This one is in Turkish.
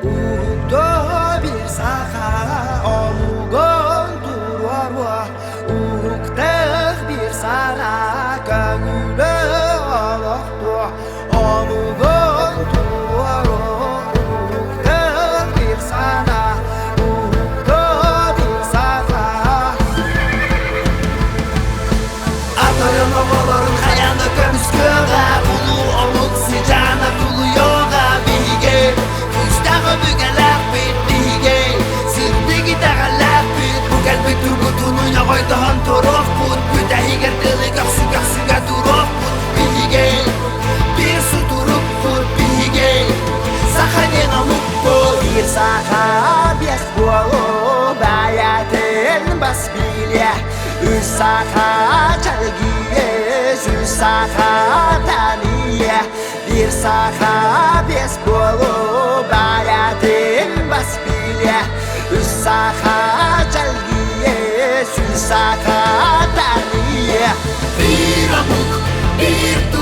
Uğukta bir saha omugon durarva Uğukta bir sana köngülü oluktu Omugon durarva Uğukta bir sana Uğukta bir saha Atayın ovaların hayanı kömüsküre Ulu omuk sıcağına dulu yoga bilge Kuştağı bügeler bittige Sırtı dağlar bit Bu kalbi turgutunun yağaydıhan torok put Güdahi gerdili gaksu durok put bilge Bir su durup put bilge Sahanin amuk bu Bir saha bies bolu Bayatin bas bilye Üç saha çalgiye Üç saha taniye Bir saha bies bolu Bayatin bas bilye Üç saha çalgiye Üç saha taniye Bir amuk bir